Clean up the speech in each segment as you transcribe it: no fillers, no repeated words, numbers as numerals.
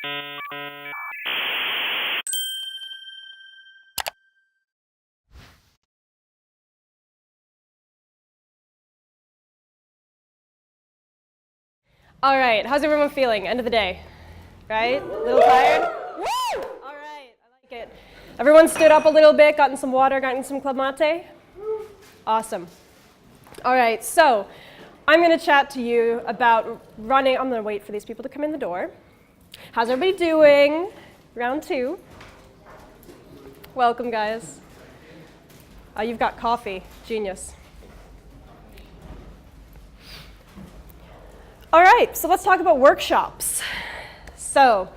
All right, how's everyone feeling? End of the day, right? A little tired? Woo! All right, I like it. Everyone stood up a little bit, gotten some water, gotten some club mate? Awesome. All right, so I'm going to chat to you about running. I'm going to wait for these people to come in the door. How's everybody doing? Round two. Welcome, guys. You've got coffee. Genius. All right, so let's talk about workshops. So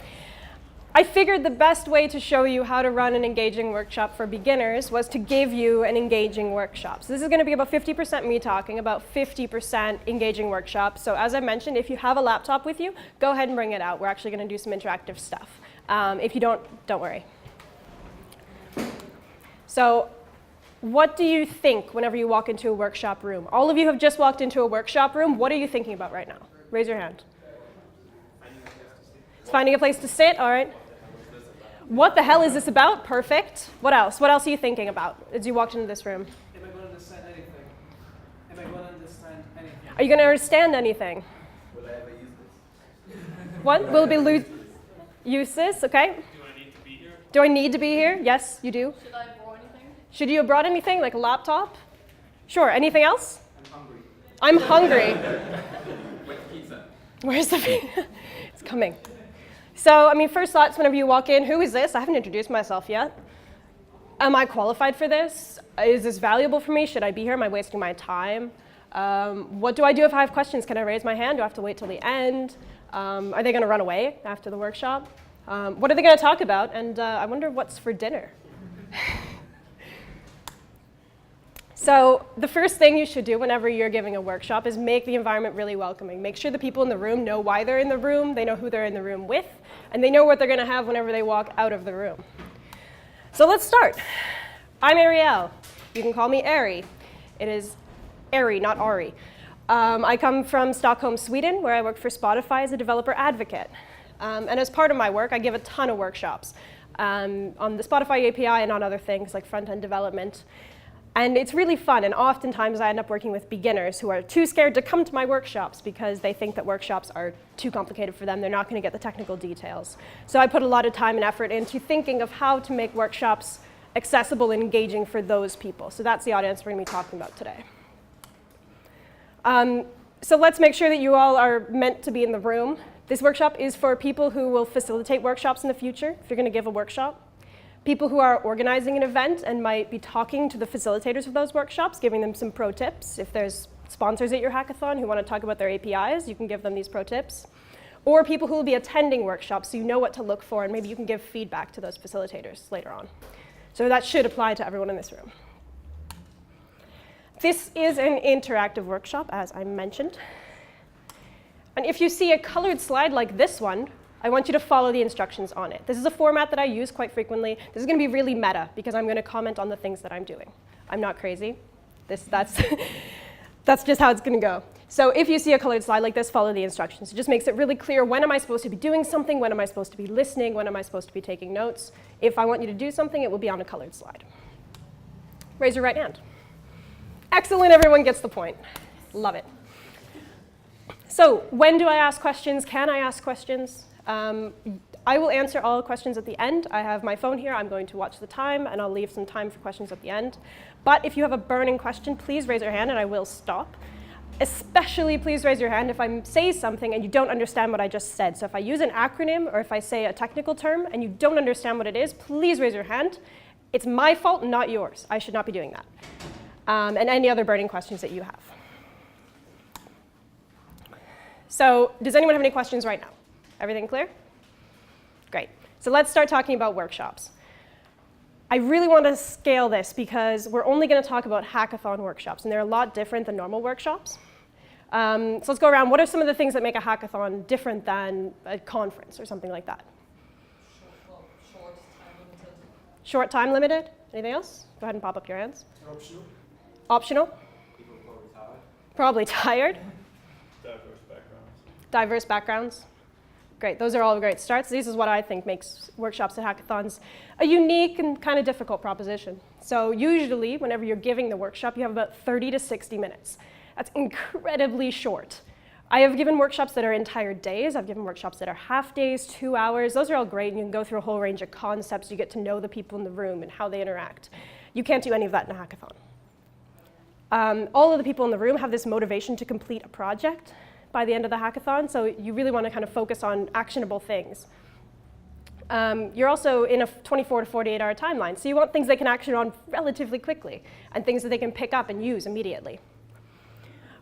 I figured the best way to show you how to run an engaging workshop for beginners was to give you an engaging workshop. So this is going to be about 50% me talking, about 50% engaging workshop. So as I mentioned, if you have a laptop with you, go ahead and bring it out. We're actually going to do some interactive stuff. If you don't worry. So what do you think whenever you walk into a workshop room? All of you have just walked into a workshop room. What are you thinking about right now? Raise your hand. Finding a place to sit, all right. What the hell is this about? Perfect. What else? What else are you thinking about as you walked into this room? Am I going to understand anything? Am I going to understand anything? Are you going to understand anything? Will I ever use this? What? Will it be use this? Okay. Do I need to be here? Do I need to be here? Yes, you do. Should I borrow anything? Should you have brought anything, like a laptop? Sure. Anything else? I'm hungry. I'm hungry. Where's the pizza? Where's the pizza? It's coming. So, I mean, first thoughts whenever you walk in, who is this? I haven't introduced myself yet. Am I qualified for this? Is this valuable for me? Should I be here? Am I wasting my time? What do I do if I have questions? Can I raise my hand? Do I have to wait till the end? Are they going to run away after the workshop? What are they going to talk about? And I wonder what's for dinner. So the first thing you should do whenever you're giving a workshop is make the environment really welcoming. Make sure the people in the room know why they're in the room, they know who they're in the room with, and they know what they're going to have whenever they walk out of the room. So let's start. I'm Arielle. You can call me Ari. It is Ari, not Ari. I come from Stockholm, Sweden, where I work for Spotify as a developer advocate. And as part of my work, I give a ton of workshops on the Spotify API and on other things like front-end development. And it's really fun, and oftentimes I end up working with beginners who are too scared to come to my workshops because they think that workshops are too complicated for them. They're not going to get the technical details. So I put a lot of time and effort into thinking of how to make workshops accessible and engaging for those people. So that's the audience we're going to be talking about today. So let's make sure that you all are meant to be in the room. This workshop is for people who will facilitate workshops in the future, if you're going to give a workshop. People who are organizing an event and might be talking to the facilitators of those workshops, giving them some pro tips. If there's sponsors at your hackathon who want to talk about their APIs, you can give them these pro tips. Or people who will be attending workshops so you know what to look for, and maybe you can give feedback to those facilitators later on. So that should apply to everyone in this room. This is an interactive workshop, as I mentioned. And if you see a colored slide like this one, I want you to follow the instructions on it. This is a format that I use quite frequently. This is going to be really meta because I'm going to comment on the things that I'm doing. I'm not crazy. That's just how it's going to go. So if you see a colored slide like this, follow the instructions. It just makes it really clear when am I supposed to be doing something, when am I supposed to be listening, when am I supposed to be taking notes. If I want you to do something, it will be on a colored slide. Raise your right hand. Excellent, everyone gets the point. Love it. So when do I ask questions? Can I ask questions? I will answer all questions at the end. I have my phone here. I'm going to watch the time, and I'll leave some time for questions at the end. But if you have a burning question, please raise your hand, and I will stop. Especially, please raise your hand if I say something and you don't understand what I just said. So if I use an acronym or if I say a technical term and you don't understand what it is, please raise your hand. It's my fault, not yours. I should not be doing that. And any other burning questions that you have. So does anyone have any questions right now? Everything clear? Great. So let's start talking about workshops. I really want to scale this because we're only going to talk about hackathon workshops, and they're a lot different than normal workshops. So let's go around. What are some of the things that make a hackathon different than a conference or something like that? Short time limited. Short time limited? Anything else? Go ahead and pop up your hands. Optional. Optional? People probably tired. Probably tired. Diverse backgrounds. Diverse backgrounds. Great, those are all great starts. This is what I think makes workshops at hackathons a unique and kind of difficult proposition. So usually, whenever you're giving the workshop, you have about 30 to 60 minutes. That's incredibly short. I have given workshops that are entire days. I've given workshops that are half days, 2 hours. Those are all great, and you can go through a whole range of concepts. You get to know the people in the room and how they interact. You can't do any of that in a hackathon. All of the people in the room have this motivation to complete a project by the end of the hackathon, so you really want to kind of focus on actionable things. You're also in a 24 to 48 hour timeline, so you want things they can action on relatively quickly and things that they can pick up and use immediately.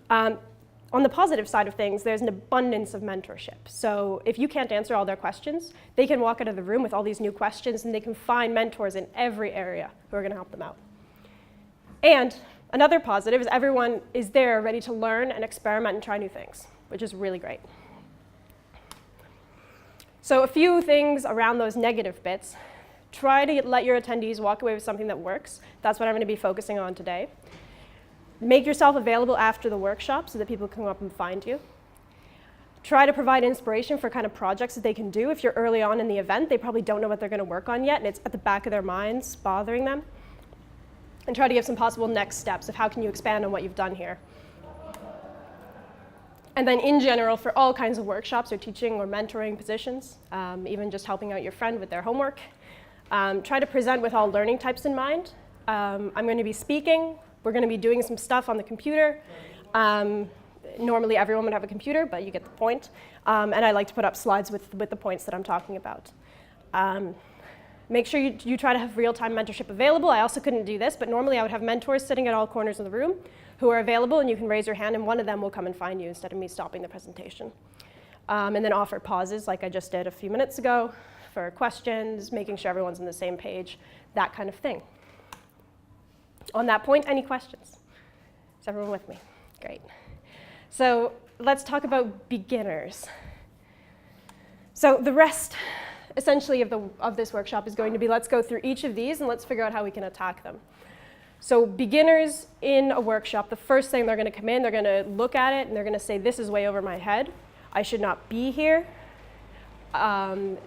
On the positive side of things, there's an abundance of mentorship. So if you can't answer all their questions, they can walk out of the room with all these new questions, and they can find mentors in every area who are going to help them out. And another positive is everyone is there ready to learn and experiment and try new things, which is really great. So a few things around those negative bits. Try to let your attendees walk away with something that works. That's what I'm going to be focusing on today. Make yourself available after the workshop so that people can come up and find you. Try to provide inspiration for kind of projects that they can do. If you're early on in the event, they probably don't know what they're going to work on yet, and it's at the back of their minds bothering them. And try to give some possible next steps of how can you expand on what you've done here. And then in general, for all kinds of workshops or teaching or mentoring positions, even just helping out your friend with their homework, try to present with all learning types in mind. I'm going to be speaking. We're going to be doing some stuff on the computer. Normally everyone would have a computer, but you get the point. And I like to put up slides with the points that I'm talking about. Make sure you try to have real-time mentorship available. I also couldn't do this, but normally I would have mentors sitting at all corners of the room who are available, and you can raise your hand, and one of them will come and find you instead of me stopping the presentation. And then offer pauses like I just did a few minutes ago for questions, making sure everyone's on the same page, that kind of thing. On that point, any questions? Is everyone with me? Great. So let's talk about beginners. So the rest, essentially, of this workshop is going to be let's go through each of these and let's figure out how we can attack them. So beginners in a workshop, the first thing they're going to come in, they're going to look at it and they're going to say, this is way over my head. I should not be here.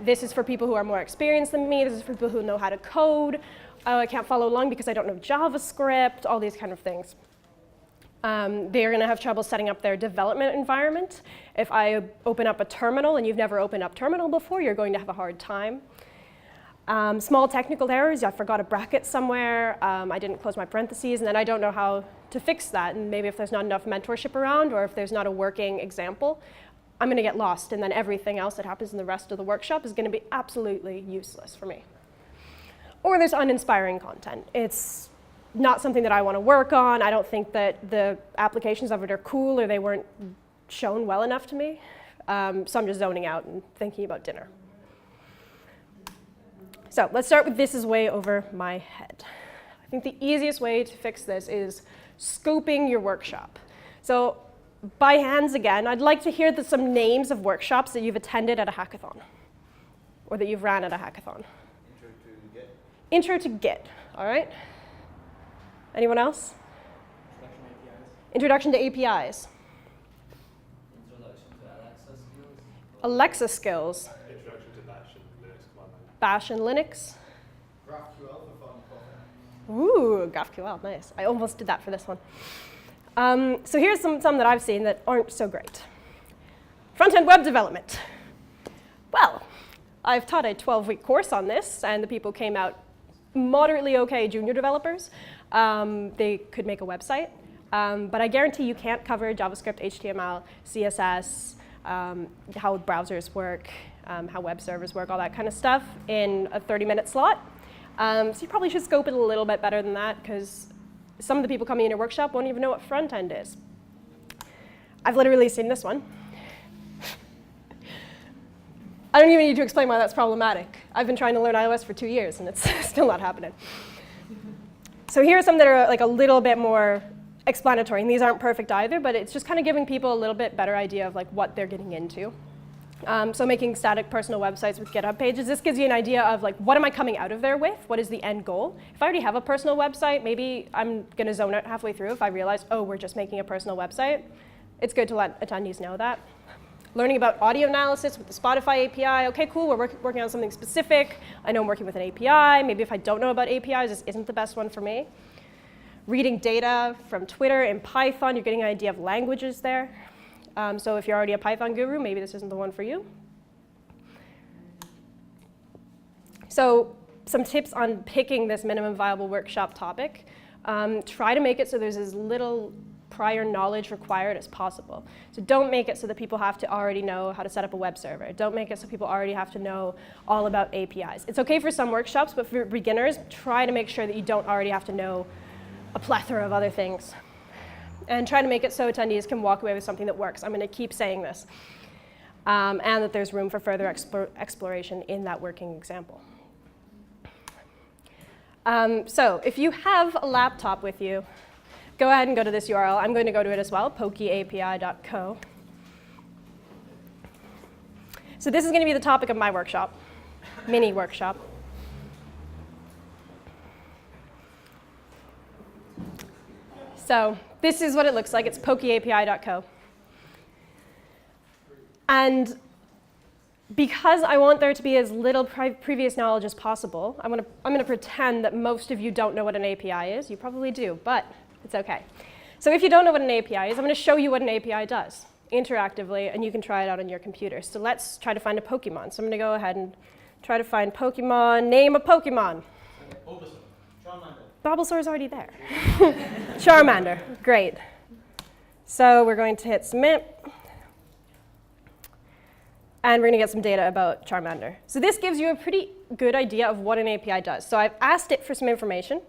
This is for people who are more experienced than me. This is for people who know how to code. I can't follow along because I don't know JavaScript, all these kind of things. They're going to have trouble setting up their development environment. If I open up a terminal and you've never opened up terminal before, you're going to have a hard time. Small technical errors, I forgot a bracket somewhere, I didn't close my parentheses, and then I don't know how to fix that. And maybe if there's not enough mentorship around, or if there's not a working example, I'm going to get lost, and then everything else that happens in the rest of the workshop is going to be absolutely useless for me. Or there's uninspiring content. It's not something that I want to work on. I don't think that the applications of it are cool, or they weren't shown well enough to me. So I'm just zoning out and thinking about dinner. So let's start with this is way over my head. I think the easiest way to fix this is scoping your workshop. So by hands again, I'd like to hear some names of workshops that you've attended at a hackathon or that you've ran at a hackathon. Intro to Git, all right? Anyone else? Introduction to APIs. Introduction to Alexa skills. Alexa skills. Introduction to Bash and Linux command line. Bash and Linux. GraphQL for fun content. Ooh, GraphQL, nice. I almost did that for this one. So here's some that I've seen that aren't so great. Front-end web development. Well, I've taught a 12-week course on this, and the people came out moderately okay junior developers. They could make a website, but I guarantee you can't cover JavaScript, HTML, CSS, how browsers work, how web servers work, all that kind of stuff in a 30-minute slot. So you probably should scope it a little bit better than that, because some of the people coming in your workshop won't even know what front end is. I've literally seen this one. I don't even need to explain why that's problematic. I've been trying to learn iOS for 2 years, and it's still not happening. So here are some that are like a little bit more explanatory, and these aren't perfect either, but it's just kind of giving people a little bit better idea of like what they're getting into. So making static personal websites with GitHub pages, this gives you an idea of like what am I coming out of there with? What is the end goal? If I already have a personal website, maybe I'm going to zone out halfway through if I realize, oh, we're just making a personal website. It's good to let attendees know that. learning about audio analysis with the Spotify API. Okay, cool, we're working on something specific. I know I'm working with an API. Maybe if I don't know about APIs, this isn't the best one for me. Reading data from Twitter in Python, you're getting an idea of languages there. So if you're already a Python guru, maybe this isn't the one for you. So some tips on picking this minimum viable workshop topic. Try to make it so there's as little prior knowledge required as possible. So don't make it so that people have to already know how to set up a web server. Don't make it so people already have to know all about APIs. It's okay for some workshops, but for beginners, try to make sure that you don't already have to know a plethora of other things. And try to make it so attendees can walk away with something that works. I'm going to keep saying this. And that there's room for further exploration in that working example. So if you have a laptop with you, go ahead and go to this URL. I'm going to go to it as well, pokieapi.co. So this is going to be the topic of my workshop, mini workshop. So this is what it looks like. It's pokieapi.co. And because I want there to be as little previous knowledge as possible, I'm going to pretend that most of you don't know what an API is. You probably do, but it's OK. So if you don't know what an API is, I'm going to show you what an API does interactively, and you can try it out on your computer. So let's try to find a Pokemon. So I'm going to go ahead and try to find Pokemon. Name a Pokemon. Bulbasaur. Charmander. Bulbasaur's already there. Charmander. Great. So we're going to hit submit. And we're going to get some data about Charmander. So this gives you a pretty good idea of what an API does. So I've asked it for some information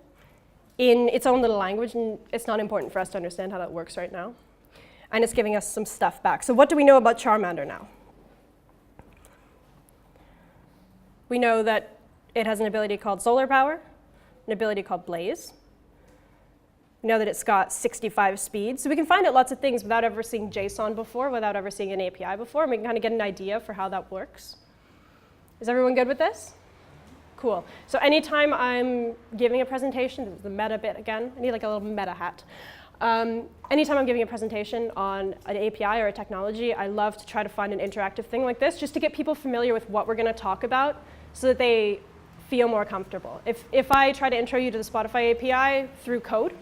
in its own little language, and it's not important for us to understand how that works right now. And it's giving us some stuff back. So what do we know about Charmander now? We know that it has an ability called Solar Power, an ability called Blaze. We know that it's got 65 speeds. So we can find out lots of things without ever seeing JSON before, without ever seeing an API before, and we can kind of get an idea for how that works. Is everyone good with this? Cool. So anytime I'm giving a presentation, this is the meta bit again. I need like a little meta hat. Anytime I'm giving a presentation on an API or a technology, I love to try to find an interactive thing like this, just to get people familiar with what we're going to talk about so that they feel more comfortable. If I try to intro you to the Spotify API through code,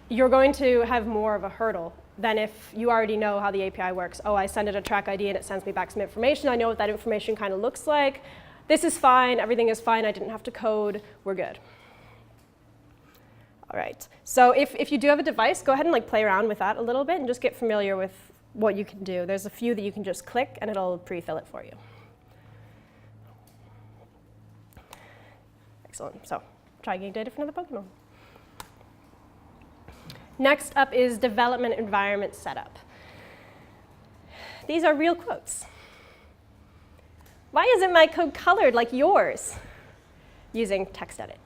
you're going to have more of a hurdle than if you already know how the API works. Oh, I send it a track ID and it sends me back some information. I know what that information kind of looks like. This is fine, everything is fine, I didn't have to code, we're good. All right, so if you do have a device, go ahead and like play around with that a little bit and just get familiar with what you can do. There's a few that you can just click and it'll pre-fill it for you. Excellent, so try getting data from another Pokemon. Next up is development environment setup. These are real quotes. Why isn't my code colored like yours? Using text edit.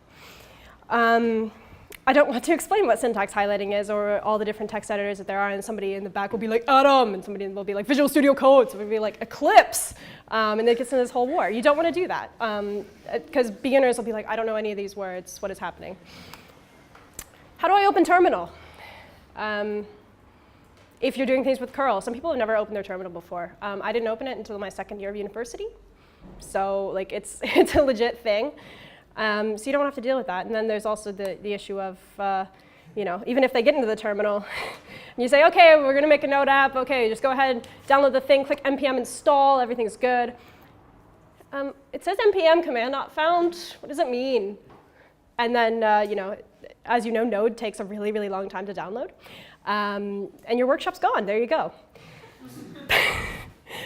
I don't want to explain what syntax highlighting is or all the different text editors that there are, and somebody in the back will be like Atom, and somebody will be like Visual Studio Code, somebody will be like Eclipse, and it gets in this whole war. You don't want to do that, because beginners will be like, I don't know any of these words, what is happening? How do I open terminal? If you're doing things with curl, some people have never opened their terminal before. I didn't open it until my second year of university. So like it's a legit thing. So you don't have to deal with that. And then there's also the issue of, even if they get into the terminal, and you say, OK, we're going to make a Node app. OK, just go ahead, download the thing, click npm install, everything's good. It says npm command not found. What does it mean? And then, as you know, Node takes a really, really long time to download. And your workshop's gone. There you go.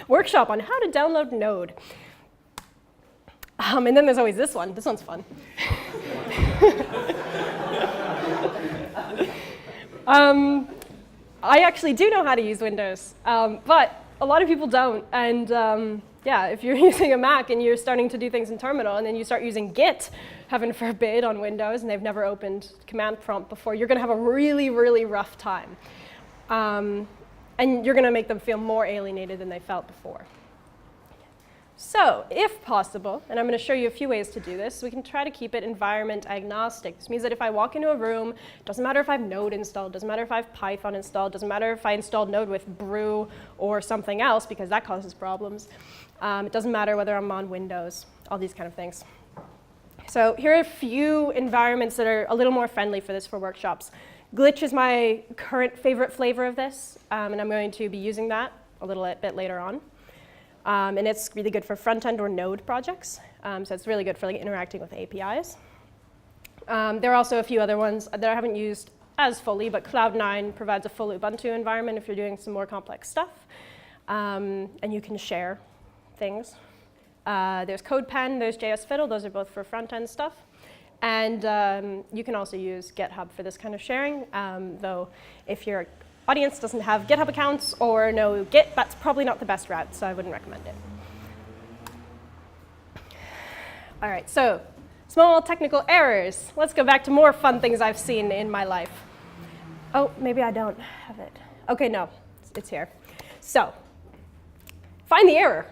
Workshop on how to download Node. And then there's always this one. This one's fun. I actually do know how to use Windows, but a lot of people don't. And yeah, if you're using a Mac and you're starting to do things in terminal, and then you start using Git, heaven forbid, on Windows, and they've never opened command prompt before, you're going to have a really, really rough time. And you're going to make them feel more alienated than they felt before. So if possible, and I'm going to show you a few ways to do this, we can try to keep it environment agnostic. This means that if I walk into a room, it doesn't matter if I have Node installed, doesn't matter if I have Python installed, doesn't matter if I installed Node with Brew or something else, because that causes problems. It doesn't matter whether I'm on Windows, all these kind of things. So here are a few environments that are a little more friendly for this for workshops. Glitch is my current favorite flavor of this, and I'm going to be using that a little bit later on. And it's really good for front-end or Node projects. So it's really good for like, interacting with APIs. There are also a few other ones that I haven't used as fully, but Cloud9 provides a full Ubuntu environment if you're doing some more complex stuff. And you can share things. There's CodePen, there's JS Fiddle. Those are both for front-end stuff. And you can also use GitHub for this kind of sharing, though if your audience doesn't have GitHub accounts or no Git, that's probably not the best route, so I wouldn't recommend it. All right, so small technical errors. Let's go back to more fun things I've seen in my life. Oh, maybe I don't have it. OK, no, it's here. So find the error.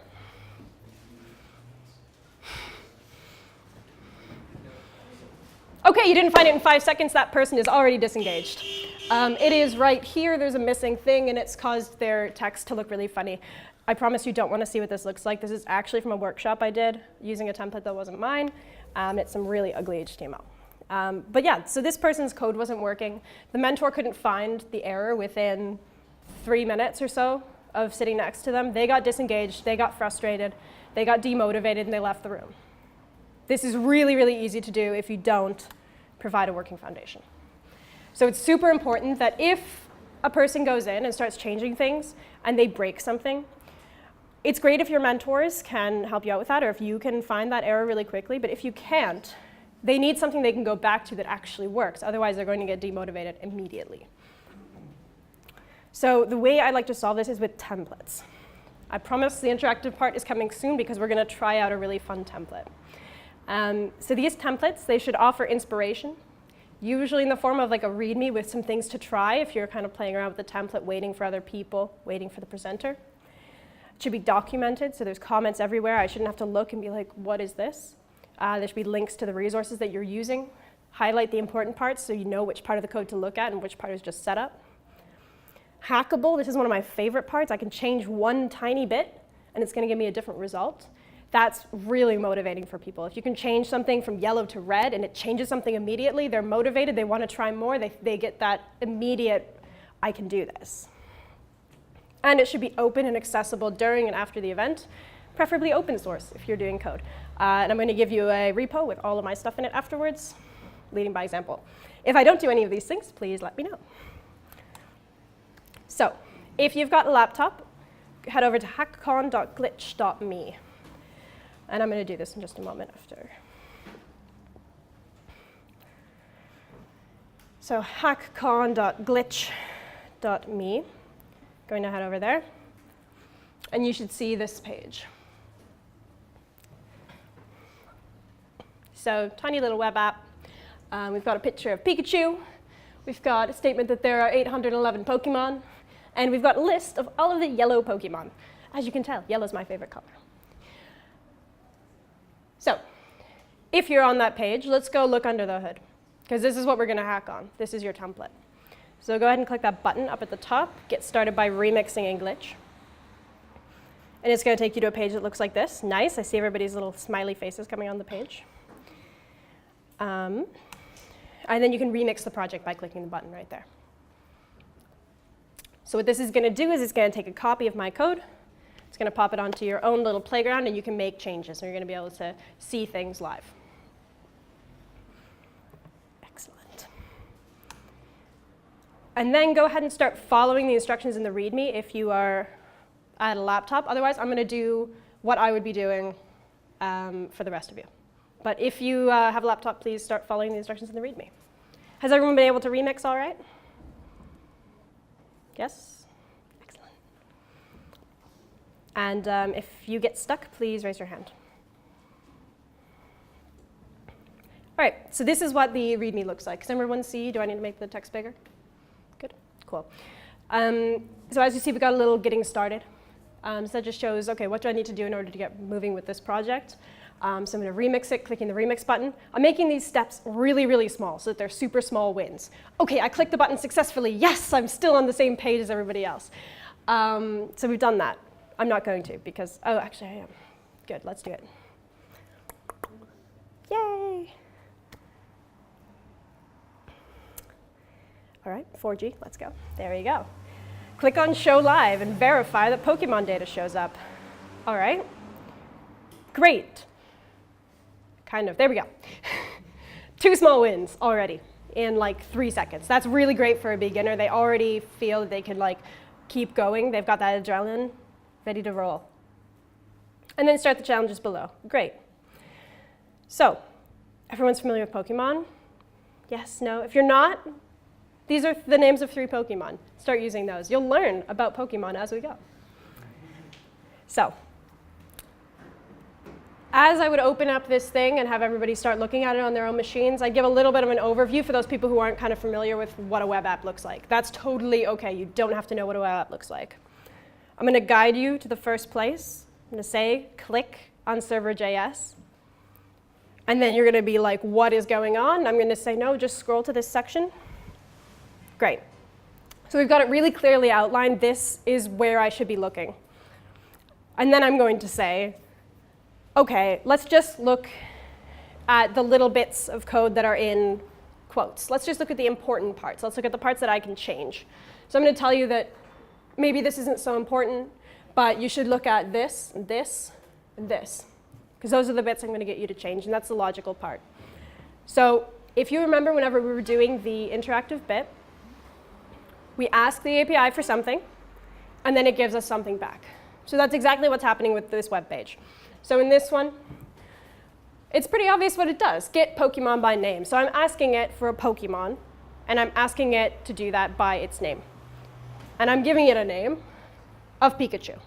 OK, you didn't find it in 5 seconds. That person is already disengaged. It is right here. There's a missing thing, and it's caused their text to look really funny. I promise you don't want to see what this looks like. This is actually from a workshop I did using a template that wasn't mine. It's some really ugly HTML. But yeah, so this person's code wasn't working. The mentor couldn't find the error within 3 minutes or so of sitting next to them. They got disengaged. They got frustrated. They got demotivated, and they left the room. This is really, really easy to do if you don't provide a working foundation. So it's super important that if a person goes in and starts changing things and they break something, it's great if your mentors can help you out with that or if you can find that error really quickly. But if you can't, they need something they can go back to that actually works. Otherwise, they're going to get demotivated immediately. So the way I like to solve this is with templates. I promise the interactive part is coming soon because we're going to try out a really fun template. So these templates, they should offer inspiration, usually in the form of like a README with some things to try if you're kind of playing around with the template, waiting for other people, waiting for the presenter. It should be documented, so there's comments everywhere. I shouldn't have to look and be like, what is this? There should be links to the resources that you're using. Highlight the important parts so you know which part of the code to look at and which part is just setup. Hackable, this is one of my favorite parts. I can change one tiny bit, and it's going to give me a different result. That's really motivating for people. If you can change something from yellow to red and it changes something immediately, they're motivated, they want to try more, they get that immediate, I can do this. And it should be open and accessible during and after the event, preferably open source if you're doing code. And I'm going to give you a repo with all of my stuff in it afterwards, leading by example. If I don't do any of these things, please let me know. So if you've got a laptop, head over to hackcon.glitch.me. And I'm going to do this in just a moment after. So hackcon.glitch.me. Going to head over there. And you should see this page. So tiny little web app. We've got a picture of Pikachu. We've got a statement that there are 811 Pokemon. And we've got a list of all of the yellow Pokemon. As you can tell, yellow is my favorite color. So if you're on that page, let's go look under the hood, because this is what we're going to hack on. This is your template. So go ahead and click that button up at the top, get started by remixing in Glitch. And it's going to take you to a page that looks like this. Nice. I see everybody's little smiley faces coming on the page. And then you can remix the project by clicking the button right there. So what this is going to do is it's going to take a copy of my code. It's going to pop it onto your own little playground, and you can make changes. And you're going to be able to see things live. Excellent. And then go ahead and start following the instructions in the README if you are at a laptop. Otherwise, I'm going to do what I would be doing for the rest of you. But if you have a laptop, please start following the instructions in the README. Has everyone been able to remix all right? Yes? And if you get stuck, please raise your hand. All right, so this is what the README looks like. Does everyone see? Do I need to make the text bigger? Good, cool. So as you see, we've got a little getting started. So that just shows, okay, what do I need to do in order to get moving with this project? So I'm going to remix it, clicking the remix button. I'm making these steps really, really small so that they're super small wins. Okay, I clicked the button successfully. Yes, I'm still on the same page as everybody else. So we've done that. I'm not going to because, oh, actually I am. Good, let's do it. Yay! All right, 4G, let's go. There you go. Click on Show Live and verify that Pokemon data shows up. All right, great. Kind of, there we go. 2 small wins already in like 3 seconds. That's really great for a beginner. They already feel that they can like keep going. They've got that adrenaline ready to roll. And then start the challenges below. Great. So, everyone's familiar with Pokemon? Yes, no? If you're not, these are the names of 3 Pokemon. Start using those. You'll learn about Pokemon as we go. So, as I would open up this thing and have everybody start looking at it on their own machines, I'd give a little bit of an overview for those people who aren't kind of familiar with what a web app looks like. That's totally okay. You don't have to know what a web app looks like. I'm going to guide you to the first place. I'm going to say, click on server.js. And then you're going to be like, what is going on? I'm going to say, no, just scroll to this section. Great. So we've got it really clearly outlined. This is where I should be looking. And then I'm going to say, okay, let's just look at the little bits of code that are in quotes. Let's just look at the important parts. Let's look at the parts that I can change. So I'm going to tell you that maybe this isn't so important, but you should look at this, and this, and this, because those are the bits I'm going to get you to change, and that's the logical part. So if you remember whenever we were doing the interactive bit, we ask the API for something, and then it gives us something back. So that's exactly what's happening with this web page. So in this one, it's pretty obvious what it does. Get Pokemon by name. So I'm asking it for a Pokemon, and I'm asking it to do that by its name. And I'm giving it a name of Pikachu.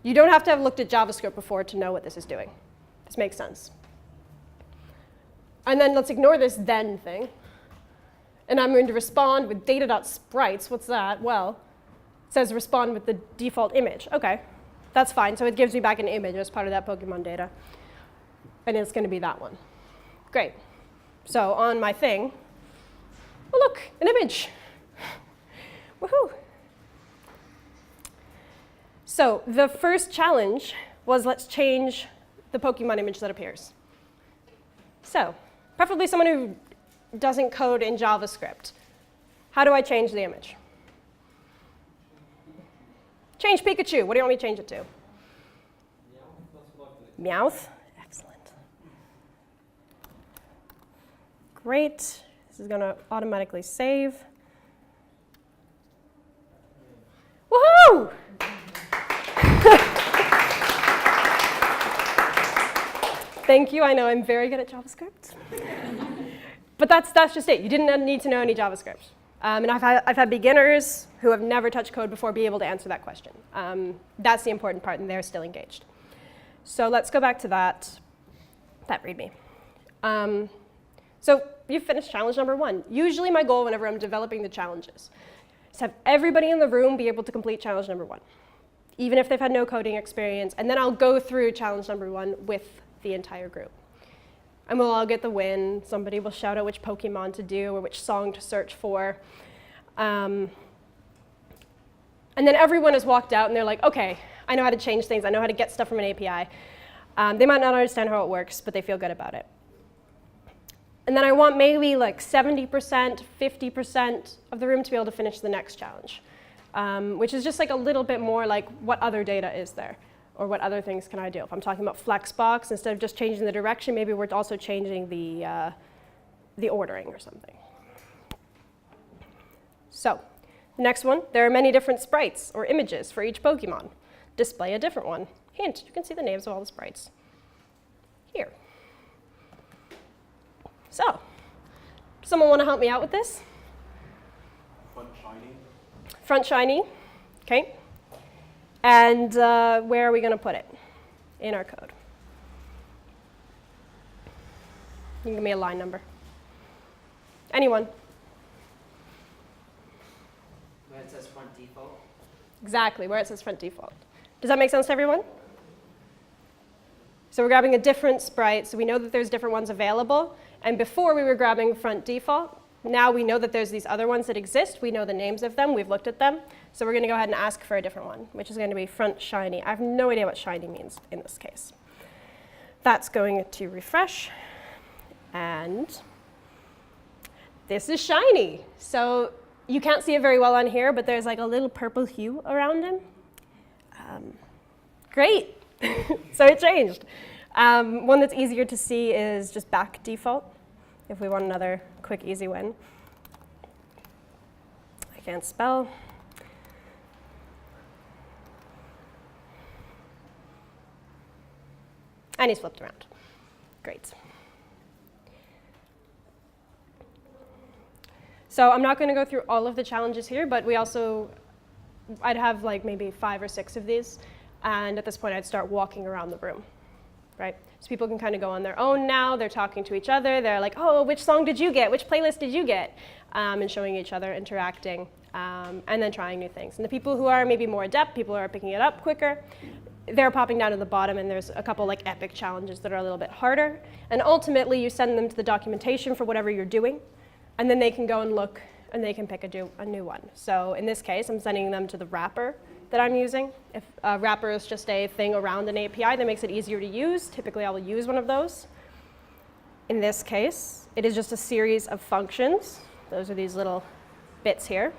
You don't have to have looked at JavaScript before to know what this is doing. This makes sense. And then let's ignore this then thing. And I'm going to respond with data.sprites. What's that? Well, it says respond with the default image. OK. That's fine. So it gives me back an image as part of that Pokemon data. And it's going to be that one. Great. So on my thing, oh, look, an image. Woohoo. So the first challenge was let's change the Pokemon image that appears. So preferably someone who doesn't code in JavaScript. How do I change the image? Change Pikachu. What do you want me to change it to? Meowth. Excellent. Great. This is going to automatically save. Woohoo! Thank you. I know I'm very good at JavaScript. But that's just it. You didn't need to know any JavaScript. And I've had beginners who have never touched code before be able to answer that question. That's the important part, and they're still engaged. So let's go back to that README. So you've finished challenge number 1. Usually my goal whenever I'm developing the challenges is to have everybody in the room be able to complete challenge number 1, even if they've had no coding experience. And then I'll go through challenge number 1 with the entire group. And we'll all get the win. Somebody will shout out which Pokemon to do or which song to search for. And then everyone has walked out and they're like, OK, I know how to change things. I know how to get stuff from an API. They might not understand how it works, but they feel good about it. And then I want maybe like 70%, 50% of the room to be able to finish the next challenge, which is just like a little bit more like what other data is there? Or what other things can I do? If I'm talking about Flexbox, instead of just changing the direction, maybe we're also changing the ordering or something. So the next one, there are many different sprites or images for each Pokemon. Display a different one. Hint, you can see the names of all the sprites here. So, someone want to help me out with this? Front shiny. Front shiny. OK. And where are we going to put it in our code? You can give me a line number. Anyone? Where it says front default. Exactly, where it says front default. Does that make sense to everyone? So we're grabbing a different sprite, so we know that there's different ones available. And before we were grabbing front default. Now we know that there's these other ones that exist. We know the names of them. We've looked at them. So we're going to go ahead and ask for a different one, which is going to be front shiny. I have no idea what shiny means in this case. That's going to refresh. And this is shiny. So you can't see it very well on here, but there's like a little purple hue around him. Great. So it changed. One that's easier to see is just back default, if we want another quick, easy win. I can't spell. And he's flipped around. Great. So I'm not going to go through all of the challenges here, but I'd have like maybe 5 or 6 of these. And at this point, I'd start walking around the room, right? So people can kind of go on their own now. They're talking to each other. They're like, oh, which song did you get? Which playlist did you get? And showing each other, interacting, and then trying new things. And the people who are maybe more adept, people who are picking it up quicker, they're popping down to the bottom, and there's a couple like epic challenges that are a little bit harder. And ultimately, you send them to the documentation for whatever you're doing, and then they can go and look, and they can pick a new one. So in this case, I'm sending them to the wrapper that I'm using. If a wrapper is just a thing around an API that makes it easier to use, typically I will use one of those. In this case, it is just a series of functions. Those are these little bits here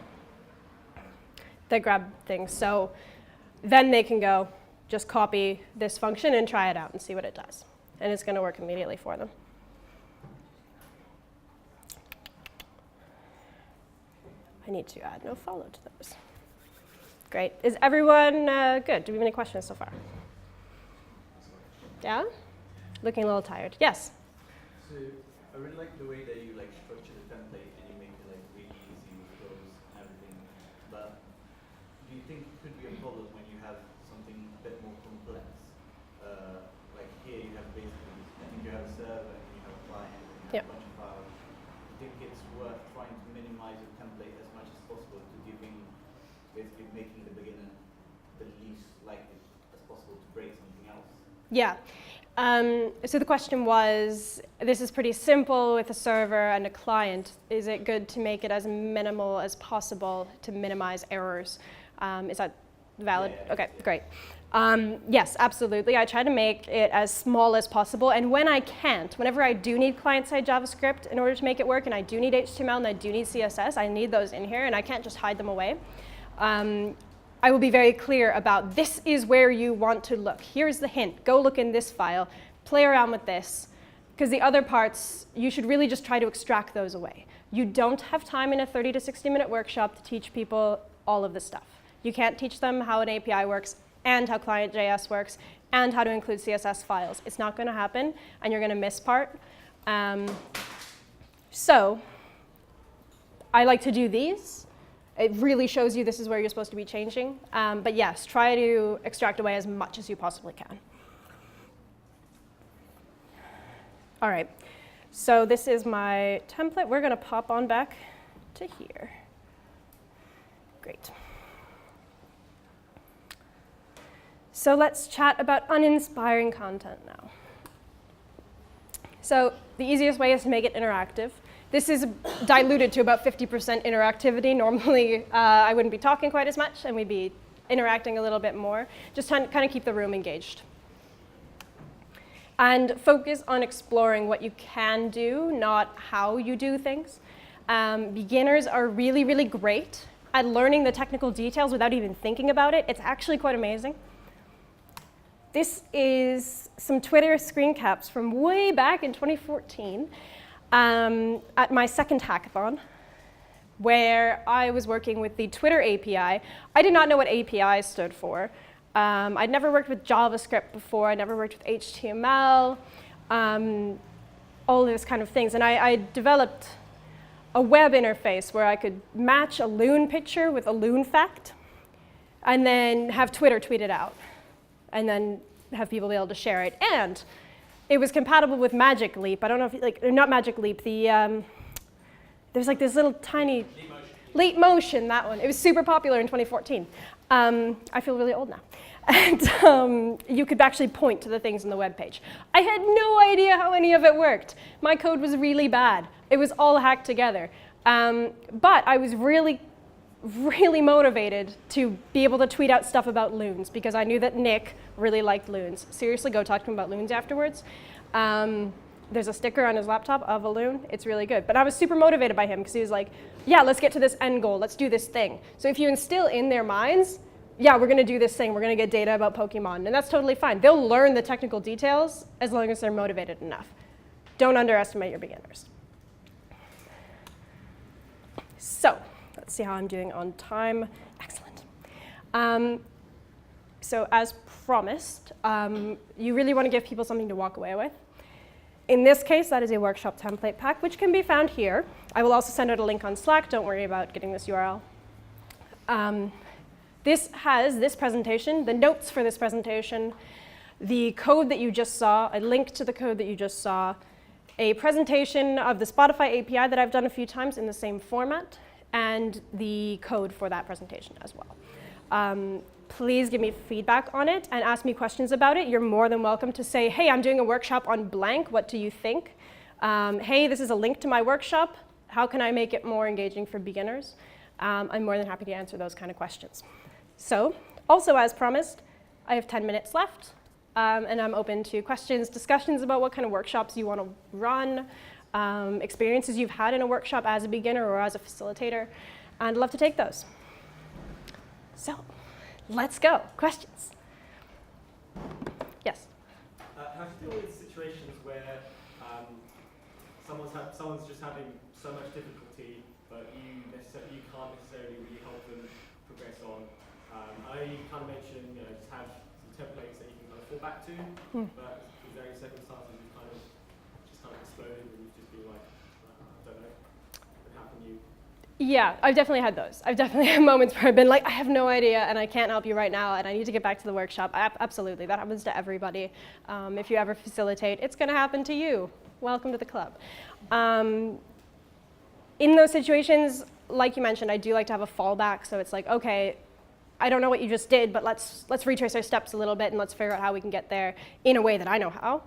that grab things. So then they can go just copy this function and try it out and see what it does. And it's going to work immediately for them. I need to add no follow to those. Great. Is everyone good? Do we have any questions so far? Yeah? Looking a little tired. Yes? So I really like the way that you like structure the template and you make it like really easy with flows and everything. But do you think it could be a problem when you have something a bit more complex? Like here you have basically, I think you have a server and you have a client and you have a bunch of files. Do you think it's worth trying to minimize your template as much as possible to giving, basically making the beginner the least likely as possible to break something else? Yeah. So the question was, this is pretty simple with a server and a client. Is it good to make it as minimal as possible to minimize errors? Is that valid? Yeah, okay, yeah. great. Yes, absolutely. I try to make it as small as possible. And when I can't, whenever I do need client-side JavaScript in order to make it work, and I do need HTML and I do need CSS, I need those in here, and I can't just hide them away. I will be very clear about this is where you want to look. Here's the hint. Go look in this file. Play around with this. Because the other parts, you should really just try to extract those away. You don't have time in a 30 to 60-minute workshop to teach people all of this stuff. You can't teach them how an API works and how client.js works and how to include CSS files. It's not going to happen, and you're going to miss part. So I like to do these. It really shows you this is where you're supposed to be changing. But yes, try to extract away as much as you possibly can. All right, so this is my template. We're going to pop on back to here. Great. So let's chat about uninspiring content now. So the easiest way is to make it interactive. This is diluted to about 50% interactivity. Normally, I wouldn't be talking quite as much, and we'd be interacting a little bit more. Just to kind of keep the room engaged. And focus on exploring what you can do, not how you do things. Beginners are really, really great at learning the technical details without even thinking about it. It's actually quite amazing. This is some Twitter screen caps from way back in 2014 at my second hackathon, where I was working with the Twitter API. I did not know what API stood for. I'd never worked with JavaScript before. I never worked with HTML, all these kind of things. And I developed a web interface where I could match a loon picture with a loon fact, and then have Twitter tweet it out, and then have people be able to share it. And it was compatible with Magic Leap. I don't know if, like, not Magic Leap, there's like this little tiny, Leap Motion, that one. It was super popular in 2014. I feel really old now. And you could actually point to the things on the web page. I had no idea how any of it worked. My code was really bad. It was all hacked together. But I was really motivated to be able to tweet out stuff about loons because I knew that Nick really liked loons. Seriously, go talk to him about loons afterwards. There's a sticker on his laptop of a loon. It's really good. But I was super motivated by him because he was like, yeah, let's get to this end goal. Let's do this thing. So if you instill in their minds, yeah, we're going to do this thing. We're going to get data about Pokemon. And that's totally fine. They'll learn the technical details as long as they're motivated enough. Don't underestimate your beginners. So let's see how I'm doing on time. Excellent. So as promised, you really want to give people something to walk away with. In this case, that is a workshop template pack, which can be found here. I will also send out a link on Slack. Don't worry about getting this URL. This has this presentation, the notes for this presentation, the code that you just saw, a link to the code that you just saw, a presentation of the Spotify API that I've done a few times in the same format, and the code for that presentation as well. Please give me feedback on it and ask me questions about it. You're more than welcome to say, hey, I'm doing a workshop on blank. What do you think? Hey, this is a link to my workshop. How can I make it more engaging for beginners? I'm more than happy to answer those kind of questions. So, also as promised, I have 10 minutes left, and I'm open to questions, discussions about what kind of workshops you want to run, experiences you've had in a workshop as a beginner or as a facilitator, and I'd love to take those. So, let's go. Questions? Yes? How do you deal with situations where someone's just having so much difficulty, but you can't necessarily really help them progress on? I kind of mentioned, just have some templates that you can kind of fall back to, but in various circumstances you've kind of exploded and you've just been like, I don't know, how can you? Yeah, I've definitely had those. I've definitely had moments where I've been like, I have no idea and I can't help you right now and I need to get back to the workshop. Absolutely, that happens to everybody. If you ever facilitate, it's going to happen to you. Welcome to the club. In those situations, like you mentioned, I do like to have a fallback. So it's like, okay, I don't know what you just did, but let's retrace our steps a little bit and let's figure out how we can get there in a way that I know how.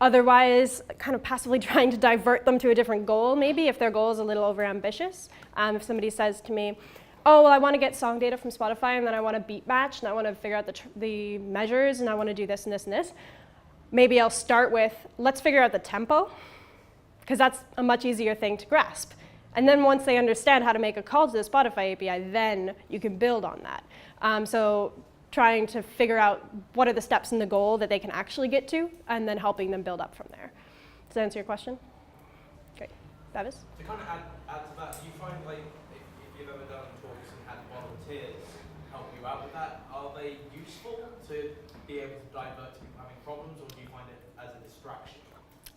Otherwise, kind of passively trying to divert them to a different goal, maybe if their goal is a little overambitious. If somebody says to me, oh, well, I want to get song data from Spotify and then I want to beat match and I want to figure out the measures and I want to do this and this and this, maybe I'll start with, let's figure out the tempo, because that's a much easier thing to grasp. And then once they understand how to make a call to the Spotify API, then you can build on that. So trying to figure out what are the steps in the goal that they can actually get to, and then helping them build up from there. Does that answer your question? Great. Davis? To kind of add to that, do you find like if you've ever done talks and had volunteers help you out with that, are they useful to be able to divert to people having problems, or do you find it as a distraction?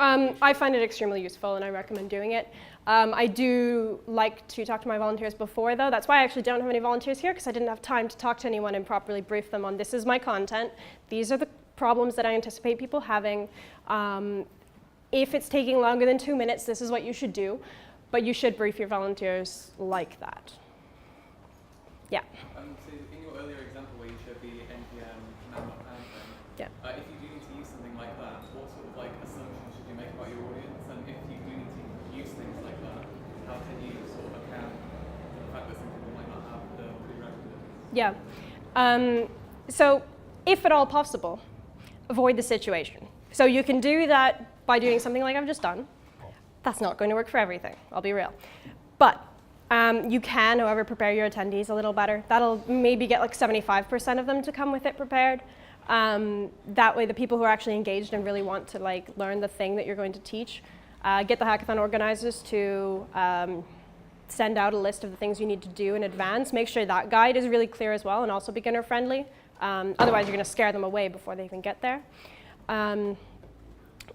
I find it extremely useful and I recommend doing it. I do like to talk to my volunteers before though. That's why I actually don't have any volunteers here, because I didn't have time to talk to anyone and properly brief them on this is my content. These are the problems that I anticipate people having. If it's taking longer than 2 minutes, this is what you should do. But you should brief your volunteers like that. Yeah. So in your earlier example where you showed the NPM command.pound thing, Yeah. If you do need to use something like that, what sort of like assumptions should you make about your audience? And if you do need to use things like that, how can you sort of account for the fact that some people might not have the prerequisites? Yeah. So if at all possible, avoid the situation. So you can do that by doing something like I've just done. That's not going to work for everything, I'll be real. But you can, however, prepare your attendees a little better. That'll maybe get like 75% of them to come with it prepared. That way the people who are actually engaged and really want to like learn the thing that you're going to teach, get the hackathon organizers to send out a list of the things you need to do in advance. Make sure that guide is really clear as well and also beginner friendly. Otherwise you're going to scare them away before they even get there.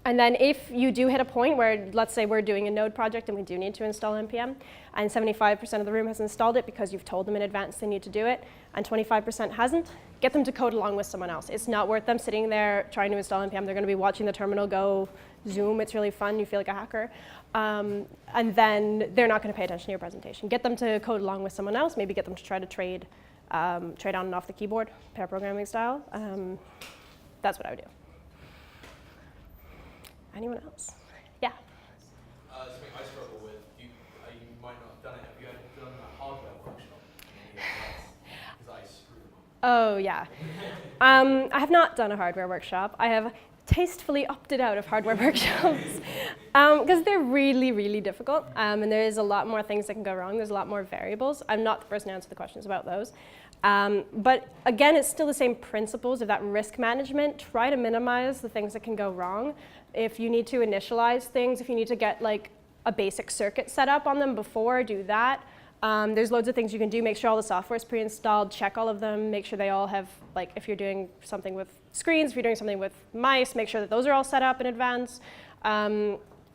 And then if you do hit a point where, let's say we're doing a node project and we do need to install NPM, and 75% of the room has installed it because you've told them in advance they need to do it, and 25% hasn't, get them to code along with someone else. It's not worth them sitting there trying to install NPM. They're going to be watching the terminal go Zoom. It's really fun. You feel like a hacker. And then they're not going to pay attention to your presentation. Get them to code along with someone else. Maybe get them to try to trade trade on and off the keyboard, pair programming style. That's what I would do. Anyone else? Yeah. Something I struggle with, you might not have done it. Have you ever done a hardware workshop? Because I screw them up. Oh, yeah. I have not done a hardware workshop. I have tastefully opted out of hardware workshops because they're really, really difficult. And there is a lot more things that can go wrong. There's a lot more variables. I'm not the person to answer the questions about those. But again, it's still the same principles of that risk management. Try to minimize the things that can go wrong. If you need to initialize things, if you need to get like a basic circuit set up on them before, do that. There's loads of things you can do. Make sure all the software is pre-installed, check all of them, make sure they all have, like if you're doing something with screens, if you're doing something with mice, make sure that those are all set up in advance.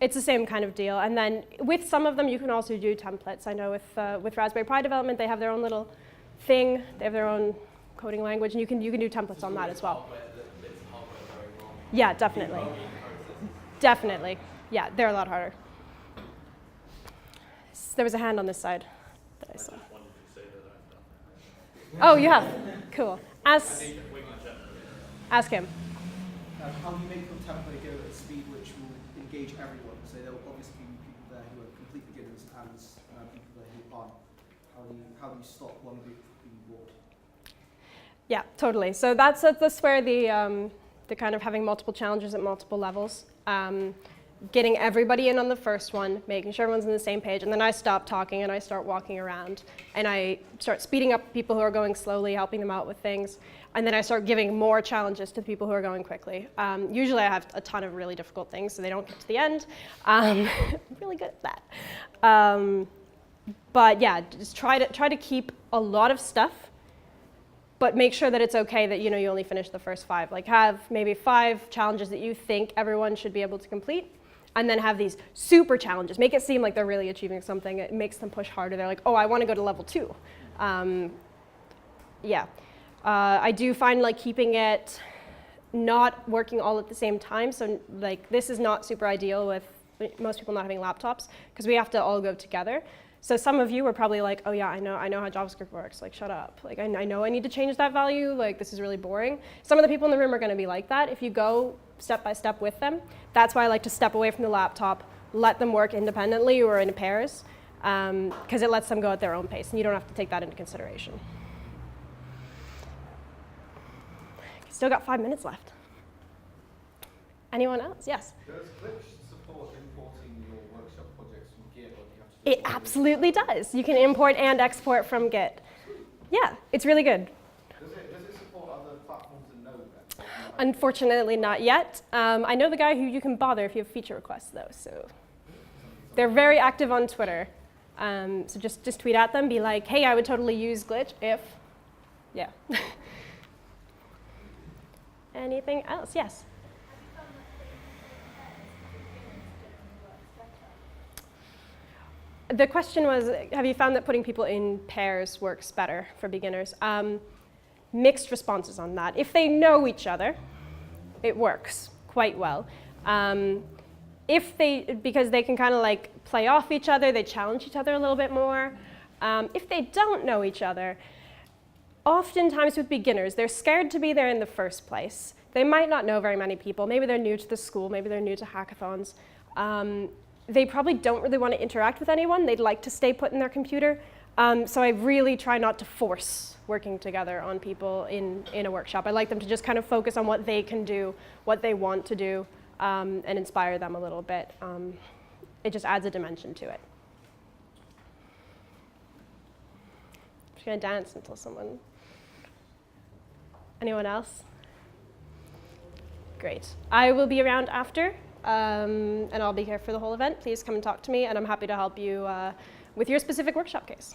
It's the same kind of deal. And then with some of them, you can also do templates. I know with Raspberry Pi development, they have their own little thing. They have their own coding language, and you can do templates on that as well. Yeah, definitely. Definitely. Yeah, they're a lot harder. There was a hand on this side that I saw. Oh, you have? Cool. Ask him. How do you make your template go at a speed which will engage everyone? So there will obviously be people there who are complete beginners and people there who aren't. How do you stop one group from being bored? Yeah, totally. So that's where the kind of having multiple challenges at multiple levels. Getting everybody in on the first one, making sure everyone's on the same page, and then I stop talking and I start walking around and I start speeding up people who are going slowly, helping them out with things, and then I start giving more challenges to people who are going quickly. Usually I have a ton of really difficult things so they don't get to the end. I'm really good at that. But yeah, just try to keep a lot of stuff, but make sure that it's okay that you only finish the first 5. Like have maybe 5 challenges that you think everyone should be able to complete, and then have these super challenges. Make it seem like they're really achieving something. It makes them push harder. They're like, oh, I want to go to level 2. Yeah. I do find like keeping it not working all at the same time. So like this is not super ideal with most people not having laptops because we have to all go together. So some of you were probably like, oh yeah, I know how JavaScript works. Like, shut up. Like, I know I need to change that value. Like, this is really boring. Some of the people in the room are going to be like that. If you go step by step with them, that's why I like to step away from the laptop, let them work independently or in pairs, because it lets them go at their own pace, and you don't have to take that into consideration. Still got 5 minutes left. Anyone else? Yes? Does Glitch support importing your workshop projects from Git, or do you have to? It absolutely does. You can import and export from Git. Yeah, it's really good. Does it support other platforms and Node then? Unfortunately, not yet. I know the guy who you can bother if you have feature requests, though. So they're very active on Twitter. So just tweet at them, be like, hey, I would totally use Glitch if, yeah. Anything else? Yes. The question was, have you found that putting people in pairs works better for beginners? Mixed responses on that. If they know each other, it works quite well. Because they can kind of like play off each other, they challenge each other a little bit more. If they don't know each other, oftentimes with beginners, they're scared to be there in the first place. They might not know very many people. Maybe they're new to the school, maybe they're new to hackathons. They probably don't really want to interact with anyone. They'd like to stay put in their computer. So I really try not to force working together on people in a workshop. I like them to just kind of focus on what they can do, what they want to do, and inspire them a little bit. It just adds a dimension to it. I'm just going to dance until someone... Anyone else? Great. I will be around after. And I'll be here for the whole event. Please come and talk to me, and I'm happy to help you with your specific workshop case.